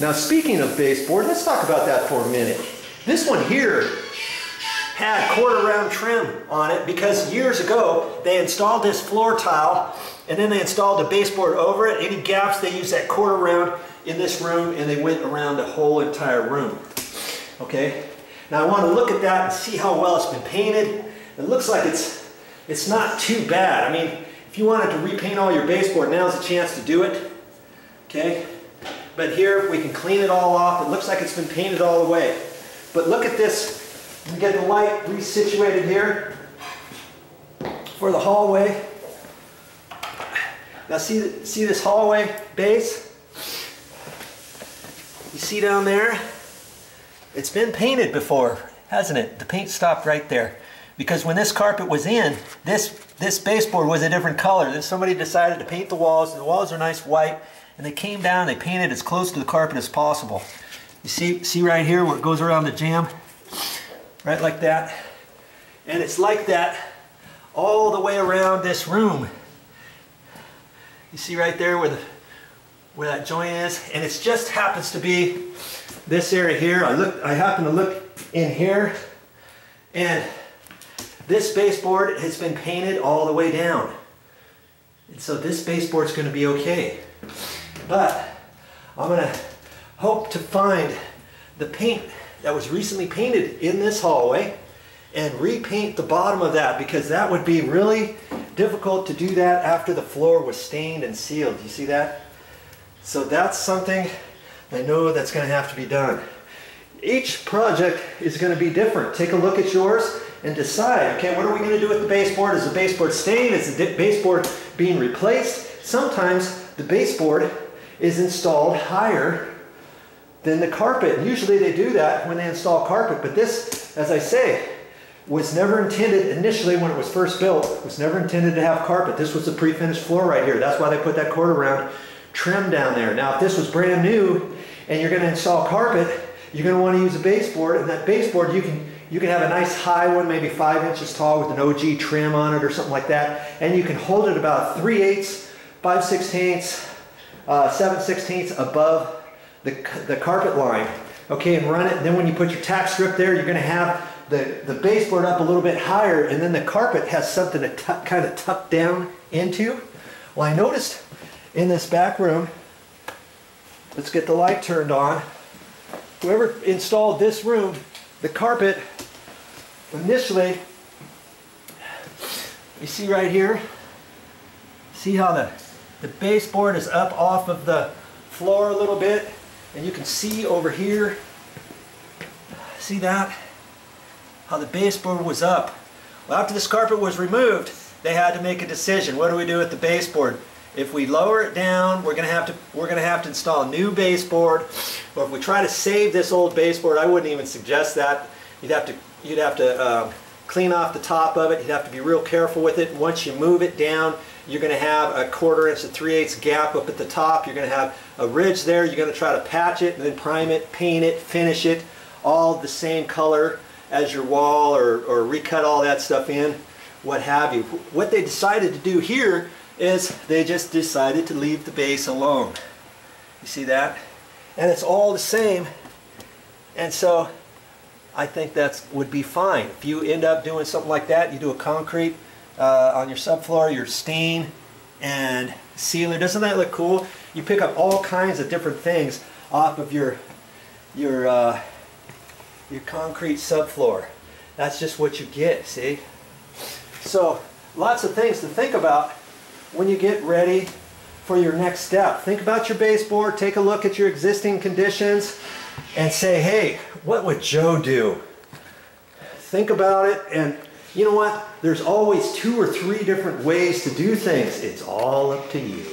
Now speaking of baseboard, let's talk about that for a minute. This one here had quarter round trim on it because years ago they installed this floor tile and then they installed a baseboard over it. Any gaps, they used that quarter round in this room and they went around the whole entire room. Okay, now I want to look at that and see how well it's been painted. It looks like it's not too bad. I mean, if you wanted to repaint all your baseboard, now's the chance to do it. Okay, but here we can clean it all off. It looks like it's been painted all the way. But look at this. We get the light resituated here for the hallway. Now see this hallway base? You see down there? It's been painted before, hasn't it? The paint stopped right there. Because when this carpet was in, this baseboard was a different color. Then somebody decided to paint the walls, and the walls are nice white, and they came down, they painted as close to the carpet as possible. You see right here where it goes around the jamb? Right like that. And it's like that all the way around this room. You see right there where that joint is? And it just happens to be this area here. I happen to look in here, and this baseboard has been painted all the way down. And so this baseboard's going to be okay. But I'm going to hope to find the paint that was recently painted in this hallway and repaint the bottom of that, because that would be really difficult to do that after the floor was stained and sealed. You see that? So that's something I know that's going to have to be done. Each project is going to be different. Take a look at yours and decide, okay, what are we going to do with the baseboard? Is the baseboard staying? Is the baseboard being replaced? Sometimes the baseboard is installed higher than the carpet. Usually they do that when they install carpet, but this, as I say, was never intended initially when it was first built. It was never intended to have carpet. This was the pre-finished floor right here. That's why they put that quarter round trim down there. Now if this was brand new and you're going to install carpet, you're going to want to use a baseboard, and that baseboard you can have a nice high one, maybe 5 inches tall with an OG trim on it or something like that, and you can hold it about 3/8, 5/16, 7/16 above the carpet line, okay, and run it. And then when you put your tack strip there, you're going to have the baseboard up a little bit higher, and then the carpet has something to kind of tuck down into. Well, I noticed in this back room, let's get the light turned on, whoever installed this room, the carpet initially, you see right here, see how the baseboard is up off of the floor a little bit, and you can see over here, see that? How the baseboard was up. Well, after this carpet was removed, they had to make a decision. What do we do with the baseboard? If we lower it down, we're gonna have to install a new baseboard. Or if we try to save this old baseboard, I wouldn't even suggest that. You'd have to clean off the top of it. You'd have to be real careful with it. Once you move it down, you're going to have a 1/4 inch to 3/8 gap up at the top. You're going to have a ridge there. You're going to try to patch it and then prime it, paint it, finish it, all the same color as your wall, or recut all that stuff in, what have you. What they decided to do here is they just decided to leave the base alone. You see that? And it's all the same. And so I think that would be fine. If you end up doing something like that, you do a concrete on your subfloor, your stain and sealer. Doesn't that look cool? You pick up all kinds of different things off of your concrete subfloor. That's just what you get, see? So lots of things to think about when you get ready for your next step. Think about your baseboard, take a look at your existing conditions, and say, hey, what would Joe do? Think about it, and you know what? There's always 2 or 3 different ways to do things. It's all up to you.